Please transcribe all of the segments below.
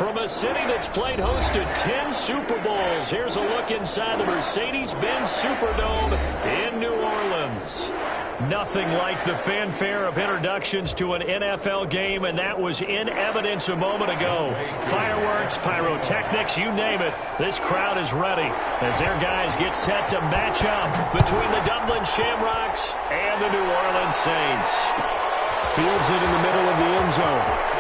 From a city that's played host to 10 Super Bowls, here's a look inside the Mercedes-Benz Superdome in New Orleans. Nothing like the fanfare of introductions to an NFL game, and that was in evidence a moment ago. Fireworks, pyrotechnics, you name it. This crowd is ready as their guys get set to match up between the Dublin Shamrocks and the New Orleans Saints. Fields it in the middle of the end zone.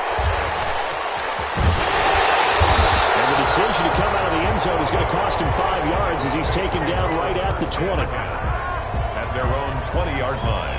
And the decision to come out of the end zone is going to cost him 5 yards as he's taken down right at the 20. At their own 20-yard line.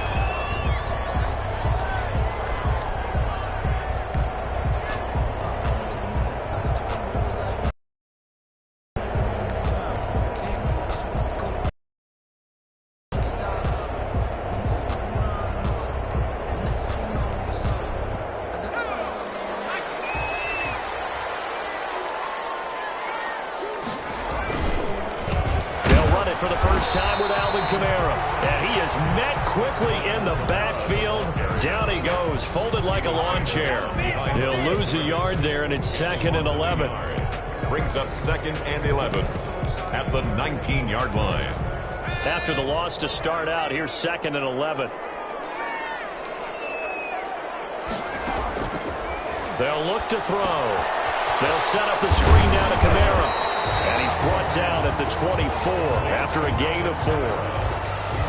For the first time with Alvin Kamara. And he is met quickly in the backfield. Down he goes, folded like a lawn chair. He'll lose a yard there, and it's 2nd and 11. Brings up 2nd and 11 at the 19-yard line. After the loss to start out, here's 2nd and 11. They'll look to throw. They'll set up the screen down to Kamara. And he's brought down at the 24 after a gain of 4.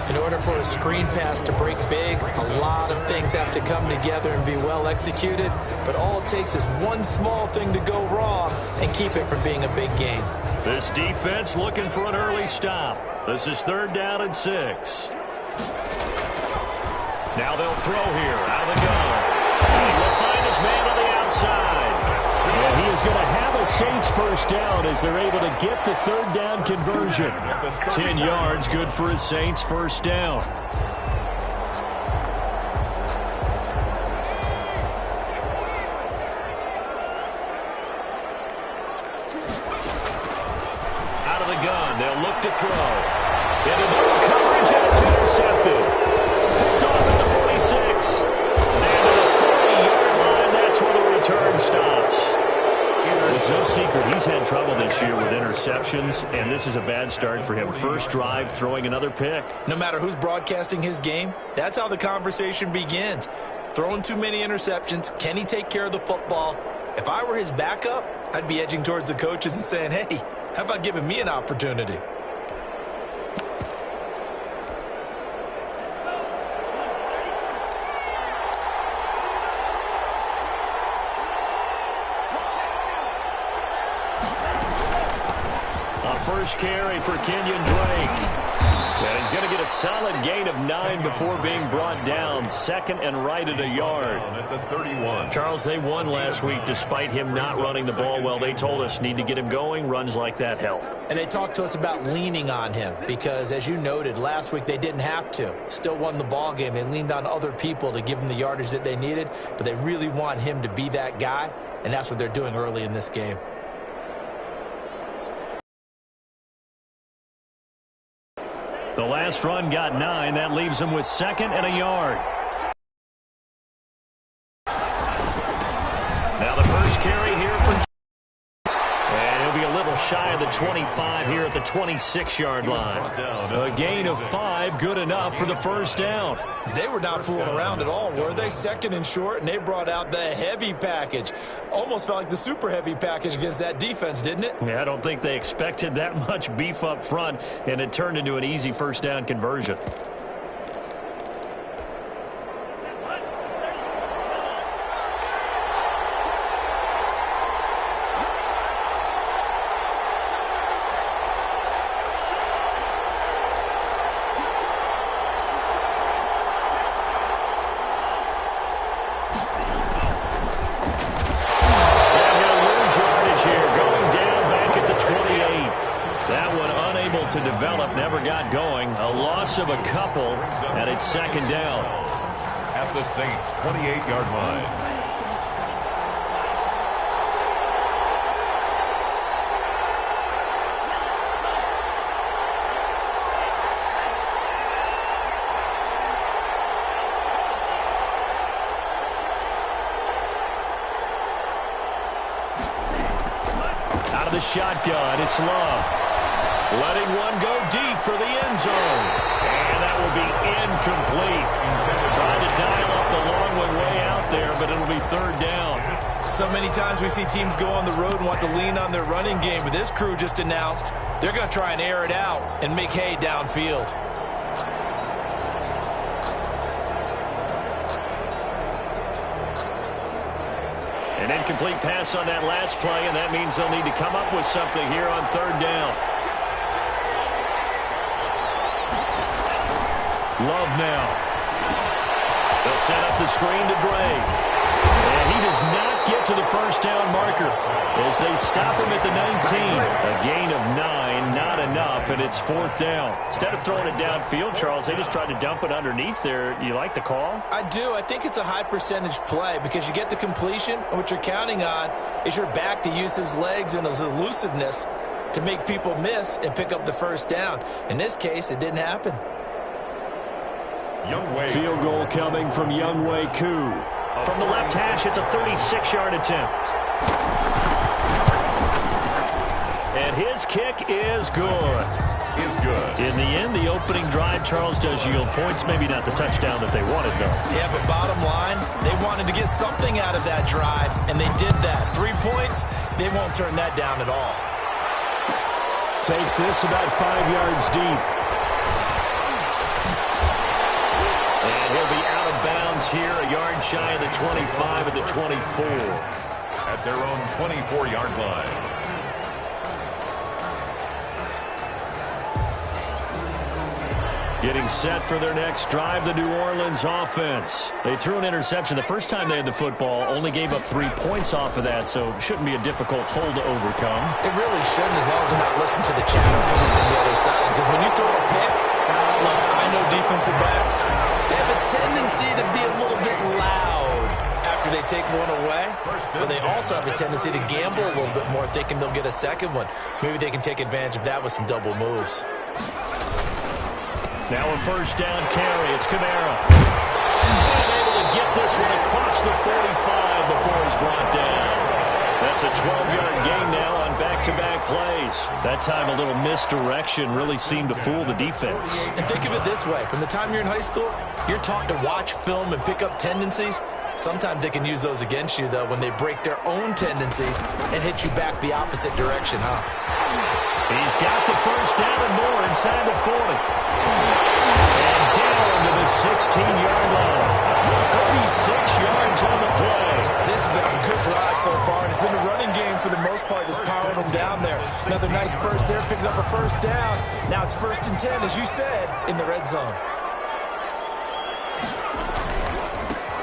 In order for a screen pass to break big, a lot of things have to come together and be well executed. But all it takes is one small thing to go wrong and keep it from being a big gain. This defense looking for an early stop. This is 3rd down and 6. Now they'll throw here out of the gun. And he will find his man on the outside. And he is going to have a Saints first down as they're able to get the 3rd down conversion. 10 yards, good for a Saints first down. Out of the gun, they'll look to throw. Into double coverage, and it's intercepted. Picked off at the 46. And to the 40-yard line, that's where the return stops. It's no secret he's had trouble this year with interceptions, and this is a bad start for him. First drive, throwing another pick. No matter who's broadcasting his game, that's how the conversation begins. Throwing too many interceptions, can he take care of the football? If I were his backup, I'd be edging towards the coaches and saying, hey, how about giving me an opportunity? First carry for Kenyon Drake. And he's going to get a solid gain of 9 before being brought down. 2nd and right at a yard. At the 31. Charles, they won last week despite him not running the ball well. They told us need to get him going. Runs like that help. And they talked to us about leaning on him because, as you noted, last week they didn't have to. Still won the ball game. They leaned on other people to give them the yardage that they needed, but they really want him to be that guy, and that's what they're doing early in this game. The last run got 9. That leaves him with 2nd and a yard. Now the first carry here for... And he'll be a little shy of the 25 here at the 26-yard line. A gain of 5, good enough for the first down. They were not fooling around at all, were they? 2nd and short, and they brought out the heavy package. Almost felt like the super heavy package against that defense, didn't it? Yeah, I don't think they expected that much beef up front, and it turned into an easy first down conversion. To develop, never got going. A loss of a couple, and it's 2nd down. At the Saints' 28-yard line. the shotgun. It's Love. Letting one go deep for the end zone. And that will be incomplete. Trying to dial up the long one way out there, but it'll be third down. So many times we see teams go on the road and want to lean on their running game, but this crew just announced they're going to try and air it out and make hay downfield. An incomplete pass on that last play, and that means they'll need to come up with something here on third down. Love now. They'll set up the screen to Dre. And he does not get to the first down marker as they stop him at the 19. A gain of 9, not enough, and it's fourth down. Instead of throwing it downfield, Charles, they just tried to dump it underneath there. You like the call? I do. I think it's a high percentage play because you get the completion, and what you're counting on is your back to use his legs and his elusiveness to make people miss and pick up the first down. In this case, it didn't happen. Field goal coming from Younghoe Koo. From the left hash, it's a 36-yard attempt. And his kick is good. In the end, the opening drive, Charles, does yield points. Maybe not the touchdown that they wanted, though. Yeah, but bottom line, they wanted to get something out of that drive, and they did that. 3 points, they won't turn that down at all. Takes this about 5 yards deep. And he'll be out of bounds here, a yard shy of the 25 at the 24. At their own 24-yard line. Getting set for their next drive, the New Orleans offense. They threw an interception the first time they had the football, only gave up 3 points off of that, so it shouldn't be a difficult hole to overcome. It really shouldn't, as long as they're not listening to the chatter coming from the other side, because when you throw a pick, look, I know defensive backs, they have a tendency to be a little bit loud after they take one away, but they also have a tendency to gamble a little bit more, thinking they'll get a second one. Maybe they can take advantage of that with some double moves. Now a first down carry. It's Kamara. And able to get this one across the 45 before he's brought down. That's a 12-yard gain now on back-to-back plays. That time a little misdirection really seemed to fool the defense. And think of it this way. From the time you're in high school, you're taught to watch film and pick up tendencies. Sometimes they can use those against you, though, when they break their own tendencies and hit you back the opposite direction, huh? He's got the first down and more inside the 40. And down to the 16-yard line. 36 yards on the play. This has been a good drive so far. It's been the running game for the most part that's powering them down there. Another nice burst there, picking up a first down. Now it's 1st and 10, as you said, in the red zone.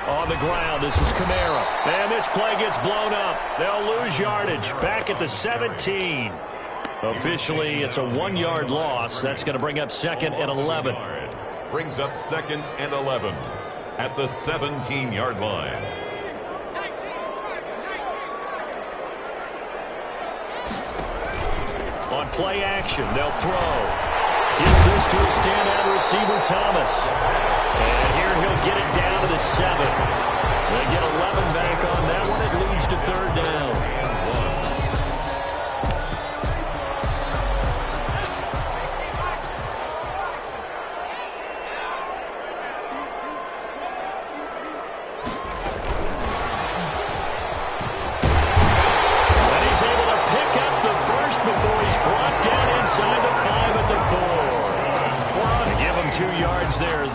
On the ground, this is Kamara. And this play gets blown up. They'll lose yardage. Back at the 17. Officially, it's a 1-yard loss. That's going to bring up 2nd and 11. Brings up 2nd and 11 at the 17-yard line. On play action, they'll throw. Gets this to a standout receiver, Thomas. And here he'll get it down to the 7. They get 11 back on that one. It leads to third down.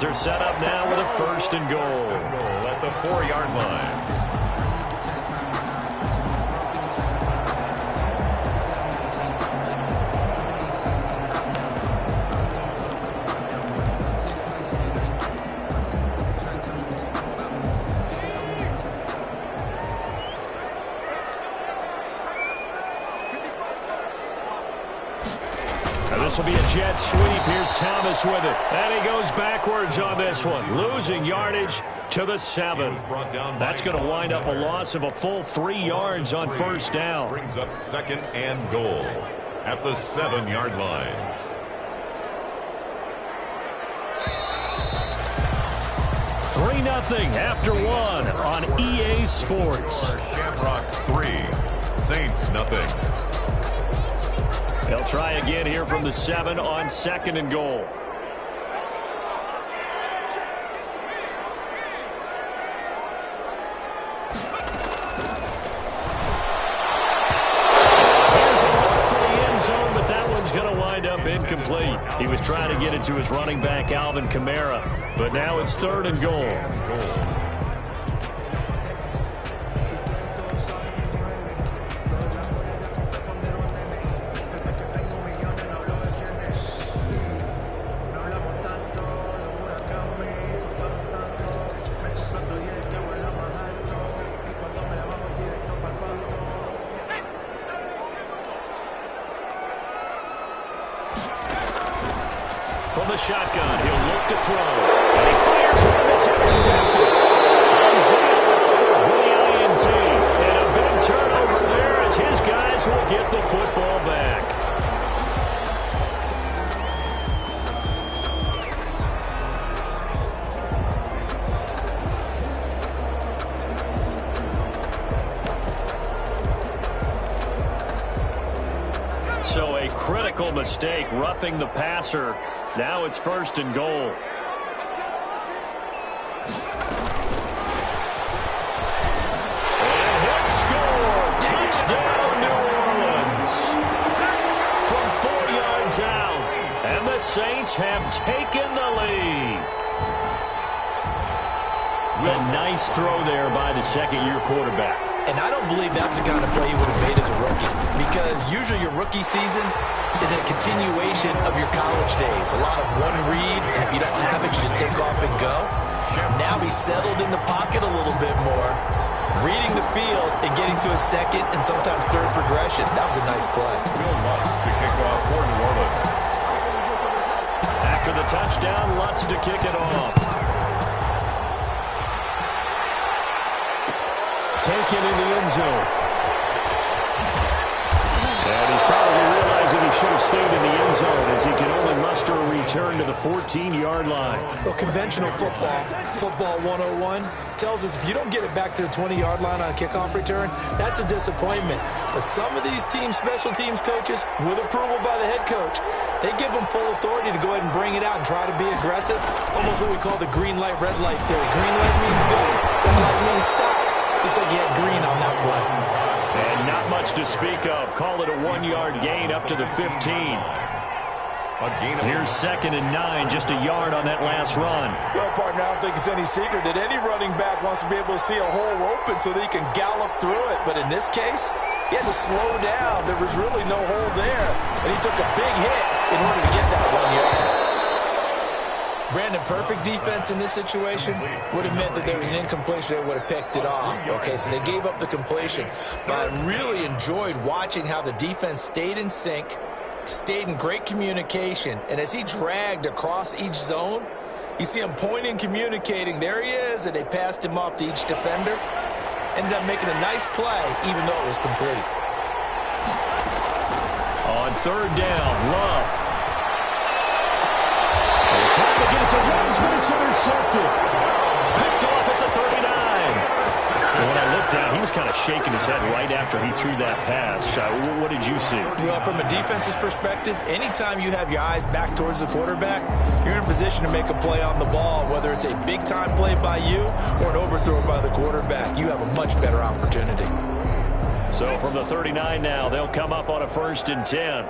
They're set up now with a 1st and goal at the 4-yard line. This will be a jet sweep. Here's Thomas with it. And he goes backwards on this one. Losing yardage to the 7. That's going to wind up a loss of a full 3 yards on first down. Brings up 2nd and goal at the 7-yard line. Three 0 after 1 on EA Sports. Shamrocks 3, Saints 0. They'll try again here from the 7 on 2nd and goal. Going to wind up incomplete. He was trying to get it to his running back, Alvin Kamara, but now it's 3rd and goal. From the shotgun, he'll look to throw. And he fires one that's intercepted. And a big turnover there as his guys will get the football back. So a critical mistake, roughing the passer. Now it's 1st and goal. And he'll score. Touchdown, New Orleans. From 4 yards out. And the Saints have taken the lead. A nice throw there by the second-year quarterback. And I don't believe that's the kind of play he would have made as a rookie, because usually your rookie season is a continuation of your college days. A lot of one read, and if you don't have it, you just take off and go. Now he's settled in the pocket a little bit more, reading the field and getting to a 2nd and sometimes 3rd progression. That was a nice play. Lutz to kick off for New Orleans. After the touchdown, Lutz to kick it off. Taken in the end zone. And he's probably realizing he should have stayed in the end zone as he can only muster a return to the 14-yard line. Well, conventional football 101, tells us if you don't get it back to the 20-yard line on a kickoff return, that's a disappointment. But some of these special teams coaches, with approval by the head coach, they give them full authority to go ahead and bring it out and try to be aggressive. Almost what we call the green light, red light theory. Green light means go, red light means stop. Looks like he had green on that play. And not much to speak of. Call it a 1-yard gain up to the 15. Here's 2nd and 9, just a yard on that last run. Well, partner, I don't think it's any secret that any running back wants to be able to see a hole open so that he can gallop through it. But in this case, he had to slow down. There was really no hole there, and he took a big hit in order to get that 1 yard. Brandon, perfect defense in this situation would have meant that there was an incompletion. They would have picked it off. Okay, so they gave up the completion. But I really enjoyed watching how the defense stayed in sync, stayed in great communication. And as he dragged across each zone, you see him pointing, communicating. There he is, and they passed him off to each defender. Ended up making a nice play, even though it was complete. On 3rd down, Love. Trying to get it to Rhodes, but it's intercepted. Picked off at the 39. And when I looked down, he was kind of shaking his head right after he threw that pass. What did you see? Well, from a defense's perspective, anytime you have your eyes back towards the quarterback, you're in a position to make a play on the ball, whether it's a big-time play by you or an overthrow by the quarterback. You have a much better opportunity. So from the 39 now, they'll come up on a 1st and 10.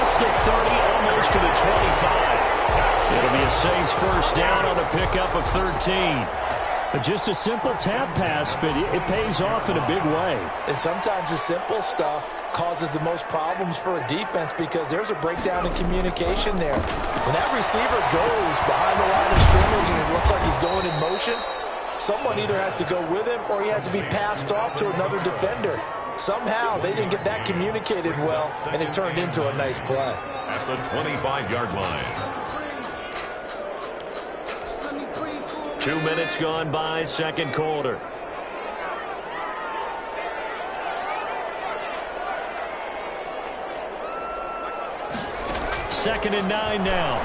The 30, almost to the 25. It'll be a Saints 1st down on a pickup of 13. Just a simple tap pass, but it pays off in a big way. And sometimes the simple stuff causes the most problems for a defense because there's a breakdown in communication there. When that receiver goes behind the line of scrimmage and it looks like he's going in motion, someone either has to go with him or he has to be passed off to another defender. Somehow they didn't get that communicated well, and it turned into a nice play. At the 25-yard line. 2 minutes gone by, 2nd quarter. Second and 9 now.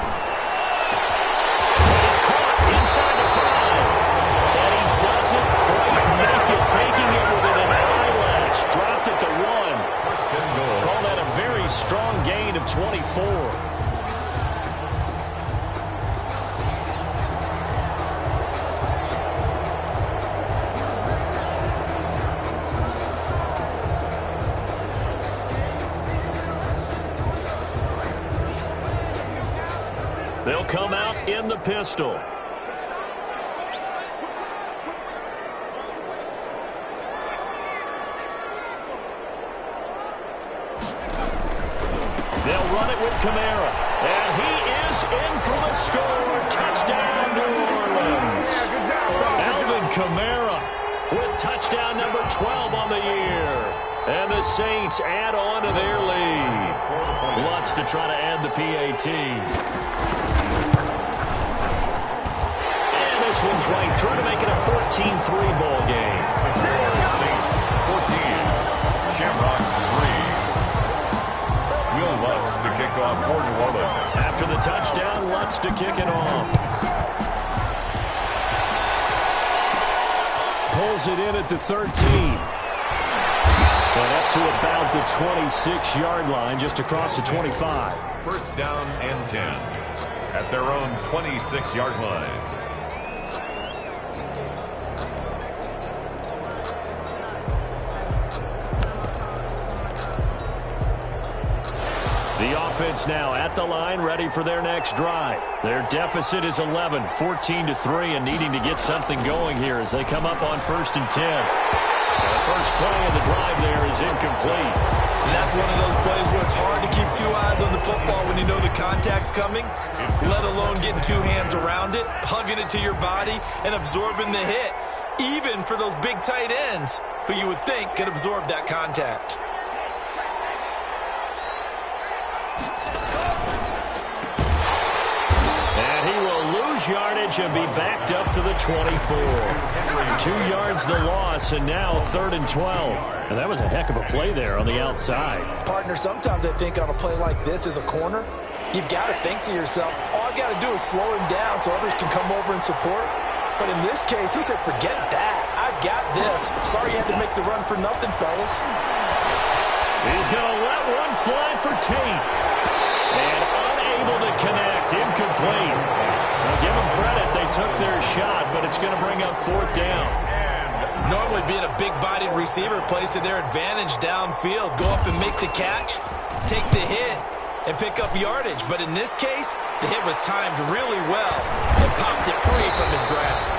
He's caught Inside the 5. And he doesn't quite make it, taking it within an eyelash. Dropped at the 1. First and goal. Call that a very strong gain of 24. They'll come out in the pistol. They'll run it with Kamara. And he is in for the score. Touchdown, New Orleans. Alvin Kamara with touchdown number 12 on the year. And the Saints add on to their lead. Lutz to try to add the PAT. And this one's right through to make it a 14-3 ball game. Saints 14. Shamrocks 3. Will Lutz to kick off for New Orleans. After the touchdown, Lutz to kick it off. Pulls it in at the 13. And up to about the 26-yard line, just across the 25. First down and 10 at their own 26-yard line. The offense now at the line, ready for their next drive. Their deficit is 11, 14-3, and needing to get something going here as they come up on 1st and 10. The first play of the drive there is incomplete. And that's one of those plays where it's hard to keep two eyes on the football when you know the contact's coming, let alone getting two hands around it, hugging it to your body, and absorbing the hit, even for those big tight ends who you would think could absorb that contact. Yardage and be backed up to the 24. 2 yards the loss, and now 3rd and 12. And that was a heck of a play there on the outside. Partner, sometimes I think on a play like this as a corner, you've got to think to yourself, all I got to do is slow him down so others can come over and support. But in this case, he said, forget that. I've got this. Sorry you had to make the run for nothing, fellas. He's going to let one fly for Tate. And unable to connect. Incomplete. Now, give them credit. They took their shot, but it's going to bring up 4th down. Normally being a big-bodied receiver plays to their advantage downfield. Go up and make the catch, take the hit, and pick up yardage. But in this case, the hit was timed really well and popped it free from his grasp.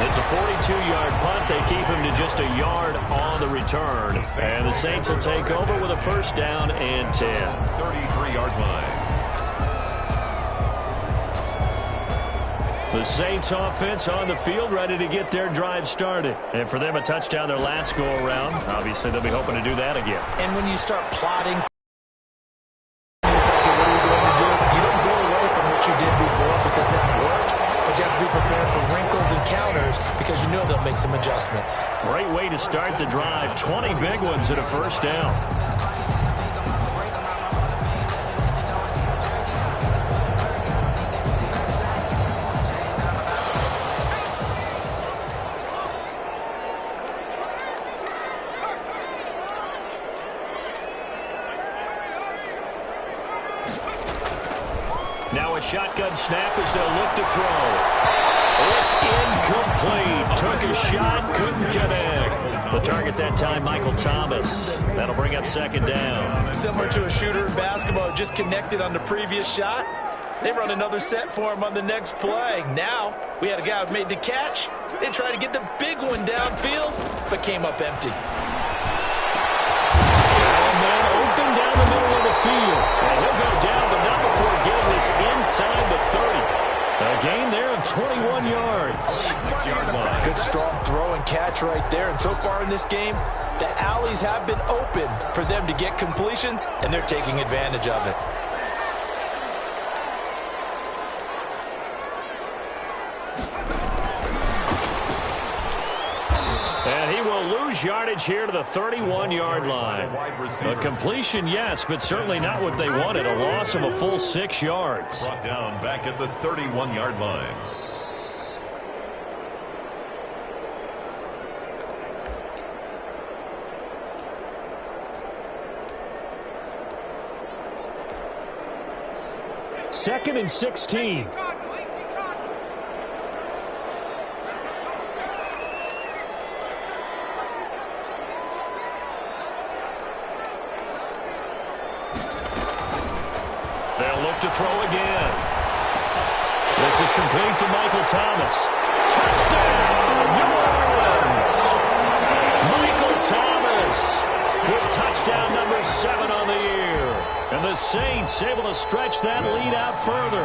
It's a 42-yard punt. They keep him to just a yard on the return. And the Saints will take over with a 1st down and 10. 33-yard line. The Saints offense on the field, ready to get their drive started. And for them, a touchdown their last go-around. Obviously, they'll be hoping to do that again. And when you start plotting, what are you going to do? You don't go away from what you did before because that worked. But you have to be prepared for wrinkles and counters because you know they'll make some adjustments. Great way to start the drive. 20 big ones at a 1st down. Now a shotgun snap as they'll look to throw. It's incomplete. Took a shot, couldn't connect. The target that time, Michael Thomas. That'll bring up 2nd down. Similar to a shooter in basketball, just connected on the previous shot. They run another set for him on the next play. Now, we had a guy who made the catch. They tried to get the big one downfield, but came up empty. And then open down the middle of the field. And he'll go down, but not before getting this inside the 30. A gain there of 21 yards. 6-yard line. Good strong throw and catch right there. And so far in this game, the alleys have been open for them to get completions, and they're taking advantage of it. And he will lose yardage here to the 31-yard line. A completion, yes, but certainly not what they wanted. A loss of a full 6 yards. Brought down back at the 31-yard line. 2nd and 16. They'll look to throw again. This is complete to Michael Thomas. Touchdown, New Orleans! Michael Thomas with touchdown number 7 on the year. And the Saints able to stretch that lead out further.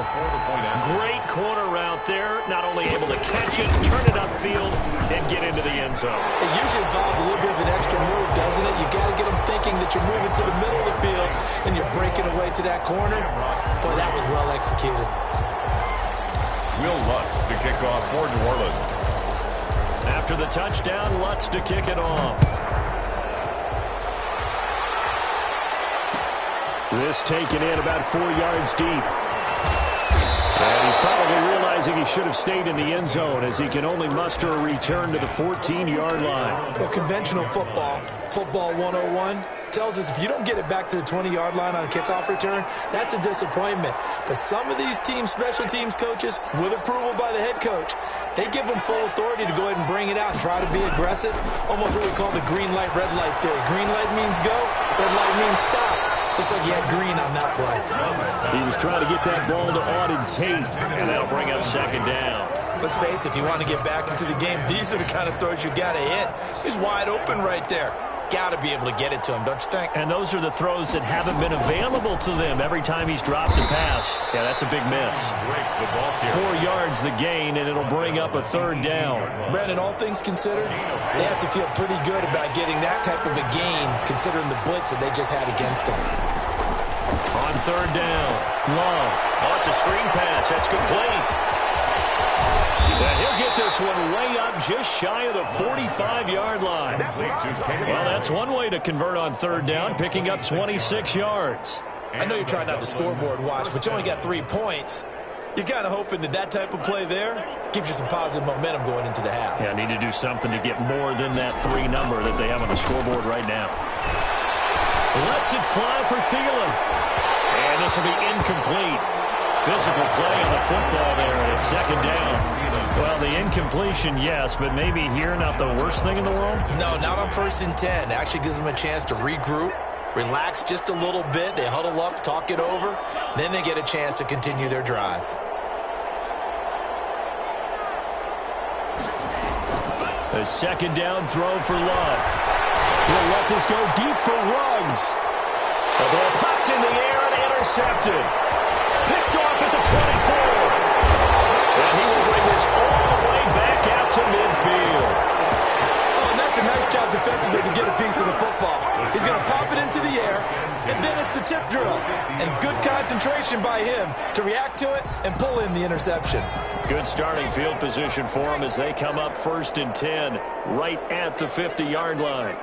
Great corner route there. Not only able to catch it, turn it upfield, and get into the end zone. It usually involves a little bit of an extra move, doesn't it? You got to get them thinking that you're moving to the middle of the field and you're breaking away to that corner. Boy, that was well executed. Will Lutz to kick off for New Orleans. After the touchdown, Lutz to kick it off. This taken in about 4 yards deep. And he's probably realizing he should have stayed in the end zone as he can only muster a return to the 14-yard line. Well, conventional football, football 101, tells us if you don't get it back to the 20-yard line on a kickoff return, that's a disappointment. But some of these teams, special teams coaches, with approval by the head coach, they give them full authority to go ahead and bring it out and try to be aggressive. Almost what we call the green light, red light theory. Green light means go, red light means stop. Looks like he had green on that play. He was trying to get that ball to Auden Tate, and that'll bring up 2nd down. Let's face it, if you want to get back into the game, these are the kind of throws you got to hit. He's wide open right there. Got to be able to get it to him, don't you think? And those are the throws that haven't been available to them every time he's dropped a pass. Yeah, that's a big miss. 4 yards the gain, and it'll bring up a 3rd down. Brandon, all things considered, they have to feel pretty good about getting that type of a gain, considering the blitz that they just had against them. On 3rd down, Love. Oh, it's a screen pass. That's complete. And he'll get this one way up just shy of the 45-yard line. Well, that's one way to convert on 3rd down, picking up 26 yards. I know you're trying not to scoreboard watch, but you only got 3 points. You're kind of hoping that that type of play there gives you some positive momentum going into the half. Yeah, need to do something to get more than that 3 number that they have on the scoreboard right now. Lets it fly for Thielen. And this will be incomplete. Physical play on the football there, and it's 2nd down. Well, the incompletion, yes, but maybe here not the worst thing in the world? No, not on 1st and 10. It actually gives them a chance to regroup, relax just a little bit. They huddle up, talk it over. Then they get a chance to continue their drive. A 2nd down throw for Love. He'll let this go deep for Ruggs. The ball popped in the air and intercepted. Picked off at the 24. And he will bring this all the way back out to midfield. Oh, and that's a nice job defensively to get a piece of the football. He's going to pop it into the air, and then it's the tip drill. And good concentration by him to react to it and pull in the interception. Good starting field position for him as they come up 1st and 10, right at the 50-yard line.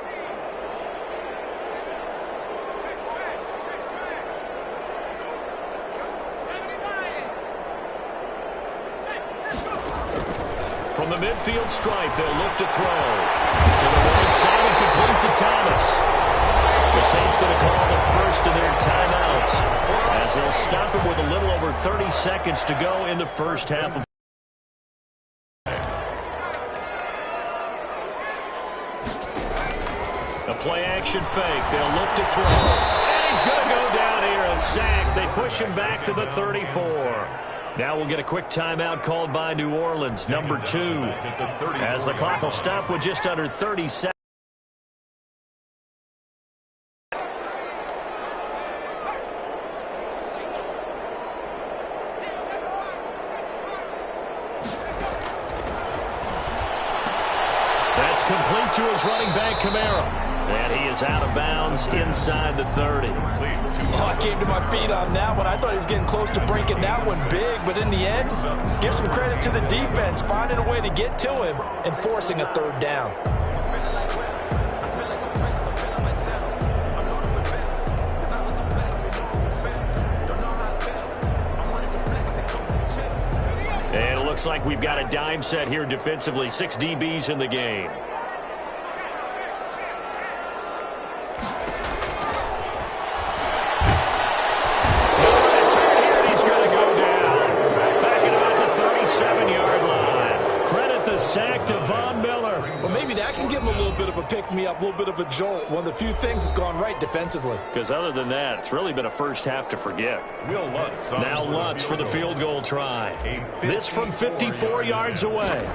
From the midfield stripe, they'll look to throw. To the right side and complete to Thomas. The Saints going to call the first of their timeouts as they'll stop it with a little over 30 seconds to go in the first half of the play-action fake. They'll look to throw. And he's going to go down here, a sack. They push him back to the 34. Now we'll get a quick timeout called by New Orleans, number 2, as the clock will stop with just under 30 seconds. That's complete to his running back, Kamara. And he is out of bounds inside the 30. Oh, I came to my feet on that one. I thought he was getting close to breaking that one big, but in the end, give some credit to the defense, finding a way to get to him and forcing a 3rd down. And it looks like we've got a dime set here defensively. 6 DBs in the game. He's going to go me up, a little bit of a jolt. One of the few things that's gone right defensively. Because other than that, it's really been a first half to forget. Now Lutz for the field goal try. This from 54 yards away.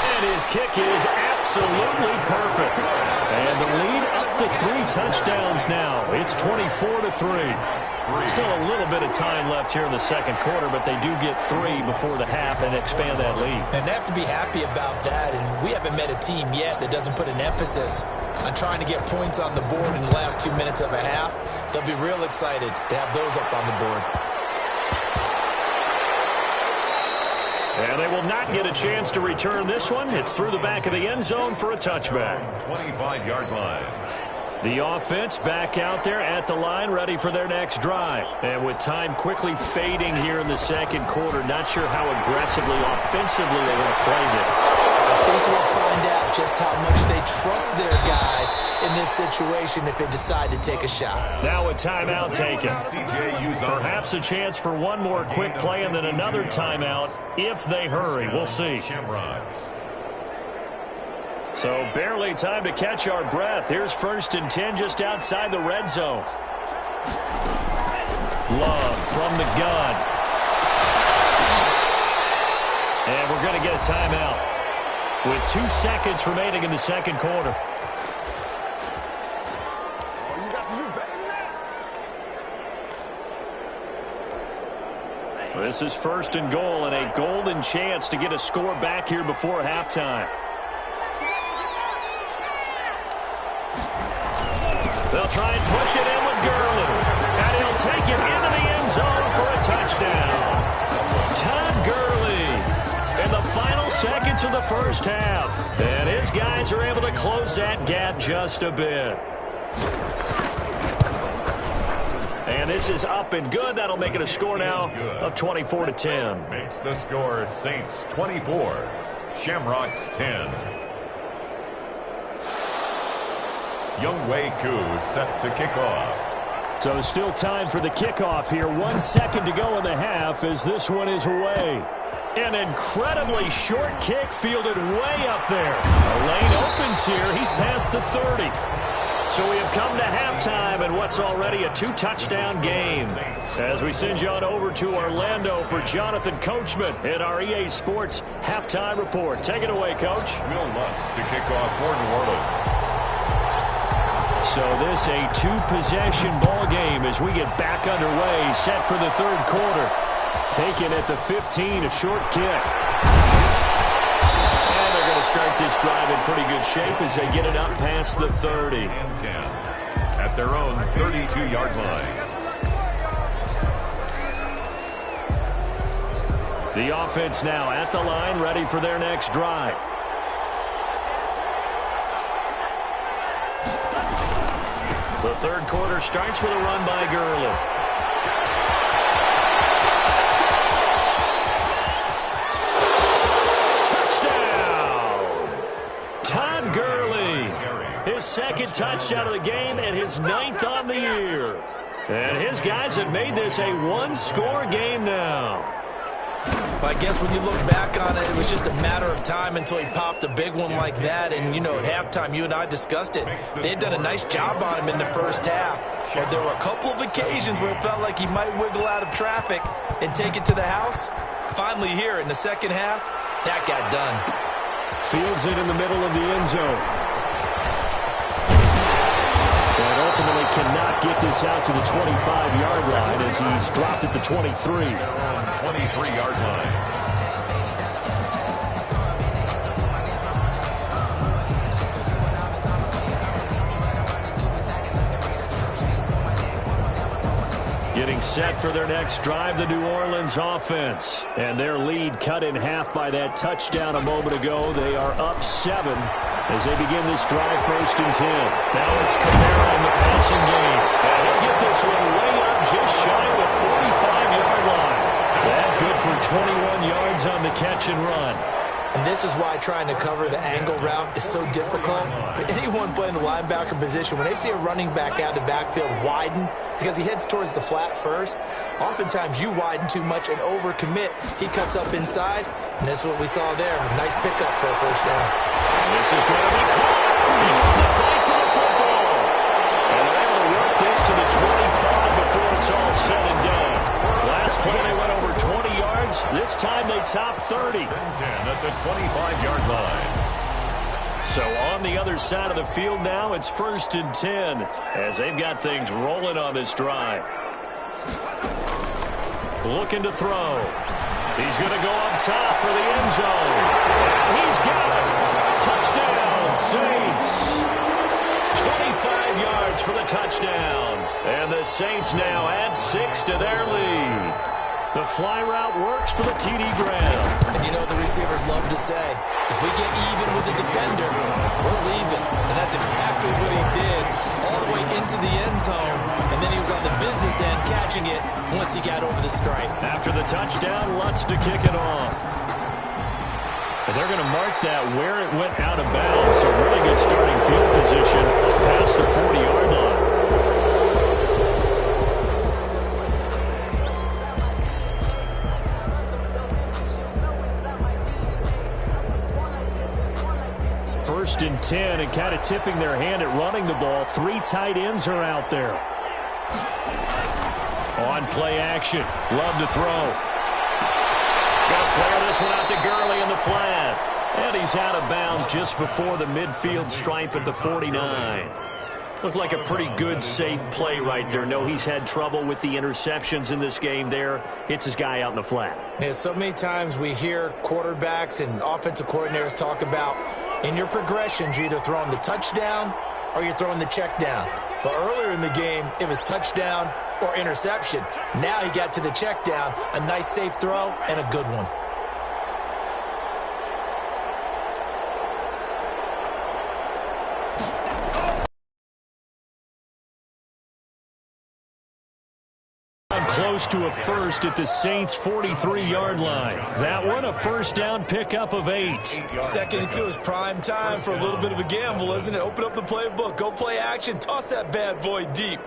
And his kick is absolutely perfect. And the lead up to 3 touchdowns now. It's 24-3. Still a little bit of time left here in the second quarter, but they do get 3 before the half and expand that lead. And they have to be happy about that. And we haven't met a team yet that doesn't put an emphasis on trying to get points on the board in the last 2 minutes of a half. They'll be real excited to have those up on the board. And they will not get a chance to return this one. It's through the back of the end zone for a touchback. 25-yard line. The offense back out there at the line, ready for their next drive. And with time quickly fading here in the second quarter, not sure how aggressively, offensively they want to play this. I think we'll find out just how much they trust their guys in this situation if they decide to take a shot. Now a timeout taken. Perhaps a chance for one more quick play and then another timeout if they hurry. We'll see. So barely time to catch our breath. Here's 1st and 10 just outside the red zone. Love from the gun. And we're going to get a timeout with 2 seconds remaining in the second quarter. This is 1st and goal and a golden chance to get a score back here before halftime. They'll try and push it in with Gurley. And he'll take it into the end zone for a touchdown. Todd Gurley in the final seconds of the first half. And his guys are able to close that gap just a bit. And this is up and good. That'll make it a score now of 24-10. Makes the score Saints 24, Shamrocks 10. Younghoe Koo set to kick off. So still time for the kickoff here. 1 second to go in the half as this one is away. An incredibly short kick fielded way up there. A lane opens here. He's past the 30. So we have come to halftime and what's already a 2-touchdown game. As we send you on over to Orlando for Jonathan Coachman in our EA Sports Halftime Report. Take it away, Coach. Will Lutz to kick off for New Orleans. So this a 2-possession ball game as we get back underway, set for the third quarter. Taken at the 15, a short kick. And they're going to start this drive in pretty good shape as they get it up past the 30. And 10 at their own 32-yard line. The offense now at the line, ready for their next drive. The third quarter starts with a run by Gurley. Touchdown! Todd Gurley. His second touchdown of the game and his 9th on the year. And his guys have made this a 1-score game now. But I guess when you look back on it, it was just a matter of time until he popped a big one like that. And, you know, at halftime, you and I discussed it. They had done a nice job on him in the first half. But there were a couple of occasions where it felt like he might wiggle out of traffic and take it to the house. Finally here in the second half, that got done. Fields it in the middle of the end zone. And ultimately cannot get this out to the 25-yard line as he's dropped at the 23. 23-yard line. Getting set for their next drive, the New Orleans offense. And their lead cut in half by that touchdown a moment ago. They are up 7 as they begin this drive, 1st and 10. Now it's Kamara in the passing game. And he'll get this one way up just shy of the 45-yard line. That good for 21 yards on the catch and run. And this is why trying to cover the angle route is so difficult. But anyone playing the linebacker position, when they see a running back out of the backfield widen, because he heads towards the flat first, oftentimes you widen too much and overcommit. He cuts up inside, and that's what we saw there. A nice pickup for a first down. This is going to be caught. Here's the fight for the football. And they're able to work this to the 25 before it's all said and done. Last play they went over 20 yards. This time they topped 30. 10 at the 25-yard line. So on the other side of the field now, it's 1st and 10 as they've got things rolling on this drive. Looking to throw. He's going to go up top for the end zone. He's got it. Touchdown, Saints. 25 yards for the touchdown. And the Saints now add 6 to their lead. The fly route works for the TD Graham. And you know the receivers love to say, if we get even with the defender, we're leaving. And that's exactly what he did all the way into the end zone. And then he was on the business end catching it once he got over the stripe. After the touchdown, Lutz to kick it off. And they're going to mark that where it went out of bounds. So really good starting field position past the 40-yard line. First and 10, and kind of tipping their hand at running the ball. 3 tight ends are out there. On play action. Love to throw. Got to flare this one out to Gurley in the flat. And he's out of bounds just before the midfield stripe at the 49. Looked like a pretty good, safe play right there. No, he's had trouble with the interceptions in this game there. Hits his guy out in the flat. Yeah, so many times we hear quarterbacks and offensive coordinators talk about in your progressions, you're either throwing the touchdown or you're throwing the check down. But earlier in the game, it was touchdown or interception. Now he got to the check down, a nice safe throw and a good one. Close to a first at the Saints' 43-yard line. That one a first down pickup of 8. 2nd and 2 is prime time for a little bit of a gamble, isn't it? Open up the playbook, go play action, toss that bad boy deep.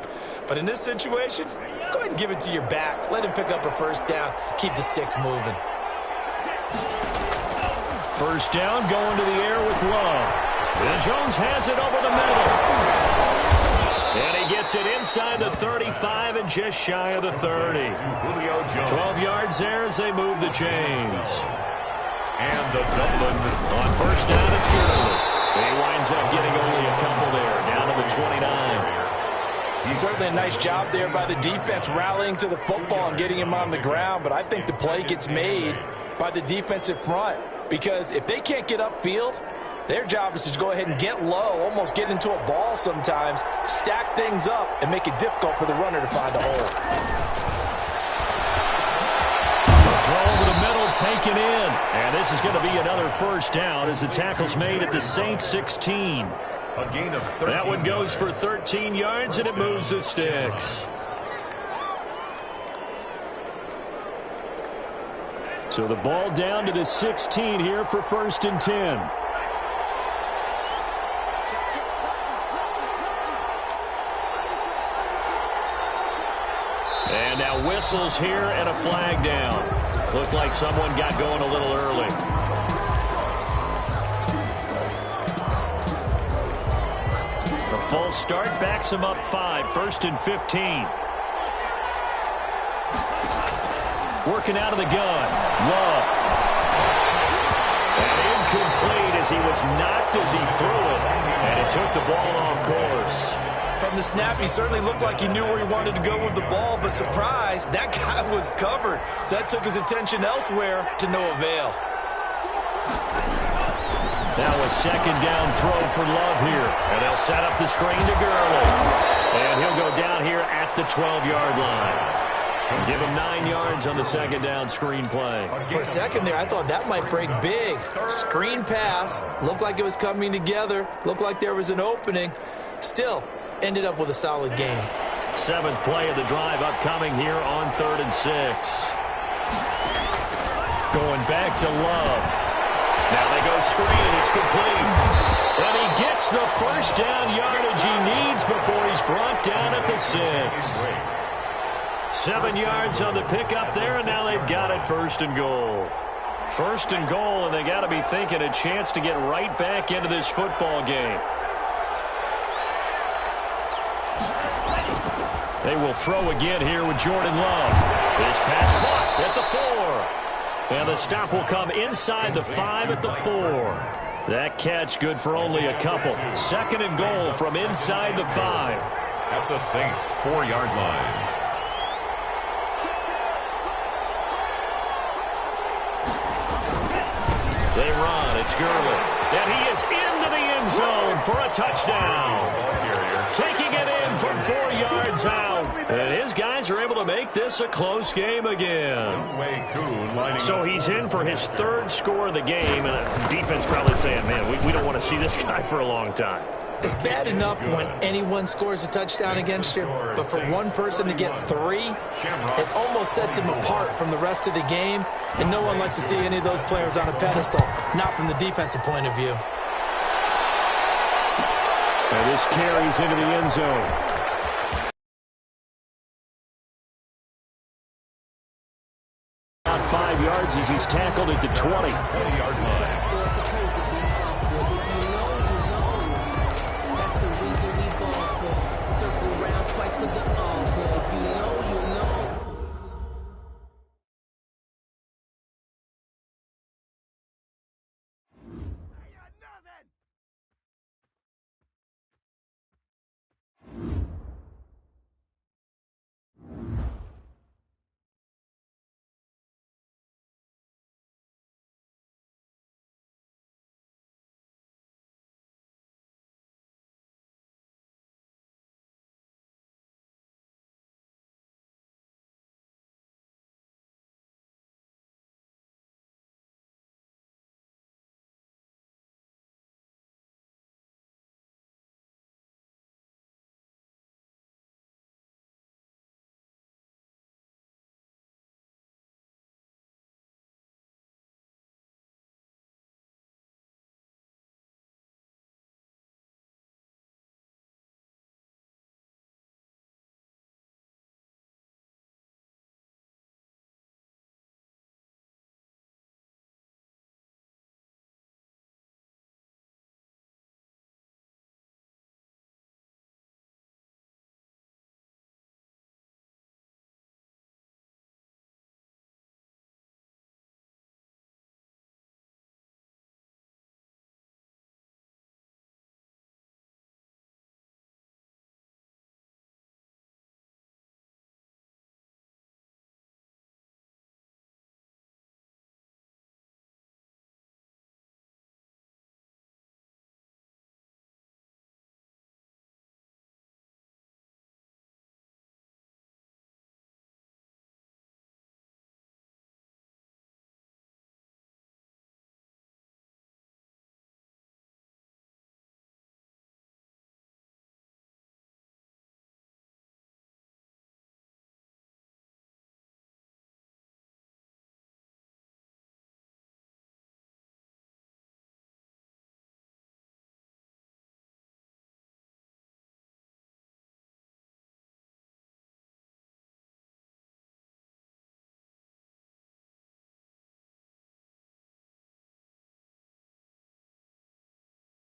But in this situation, go ahead and give it to your back. Let him pick up a first down. Keep the sticks moving. First down going to the air with Love. And Jones has it over the middle. And he gets it inside the 35 and just shy of the 30. 12 yards there as they move the chains. And the Dublin on first down, it's Gurley. He winds up getting only a couple there, down to the 29. Certainly a nice job there by the defense rallying to the football and getting him on the ground, but I think the play gets made by the defensive front because if they can't get upfield, their job is to go ahead and get low, almost get into a ball sometimes, stack things up, and make it difficult for the runner to find a hole. The throw over the middle, taken in. And this is going to be another first down as the tackle's made at the Saints 16. A gain of 13. That one goes for 13 yards, and it moves the sticks. So the ball down to the 16 here for 1st and 10. And now whistles here and a flag down. Looked like someone got going a little early. A false start backs him up 5. 1st and 15. Working out of the gun. Love. And incomplete as he was knocked as he threw it. And it took the ball off course. From the snap, he certainly looked like he knew where he wanted to go with the ball, but surprise, that guy was covered. So that took his attention elsewhere to no avail. Now a 2nd down throw for Love here. And they'll set up the screen to Gurley. And he'll go down here at the 12-yard line. Give him 9 yards on the 2nd down screen play. For a second there, I thought that might break big. Screen pass. Looked like it was coming together. Looked like there was an opening. Still, ended up with a solid game. 7th play of the drive upcoming here on 3rd and 6. Going back to Love. Now they go screen, and it's complete. And he gets the first down yardage he needs before he's brought down at the 6. 7 yards on the pickup there, and now they've got it 1st and goal. First and goal, and they got to be thinking a chance to get right back into this football game. They will throw again here with Jordan Love. This pass caught at the 4. And the stop will come inside the 5 at the 4. That catch good for only a couple. Second and goal from inside the 5. At the Saints' 4-yard line. They run. It's Gurley. And he is into the end zone for a touchdown. Taking it in from 4 yards out. And his guys are able to make this a close game again. So he's in for his 3rd score of the game. And the defense probably saying, man, we don't want to see this guy for a long time. It's bad enough when anyone scores a touchdown against you, but for one person to get 3, it almost sets him apart from the rest of the game, and no one likes to see any of those players on a pedestal, not from the defensive point of view. And this carries into the end zone. About 5 yards as he's tackled at the 20. 20-yard line.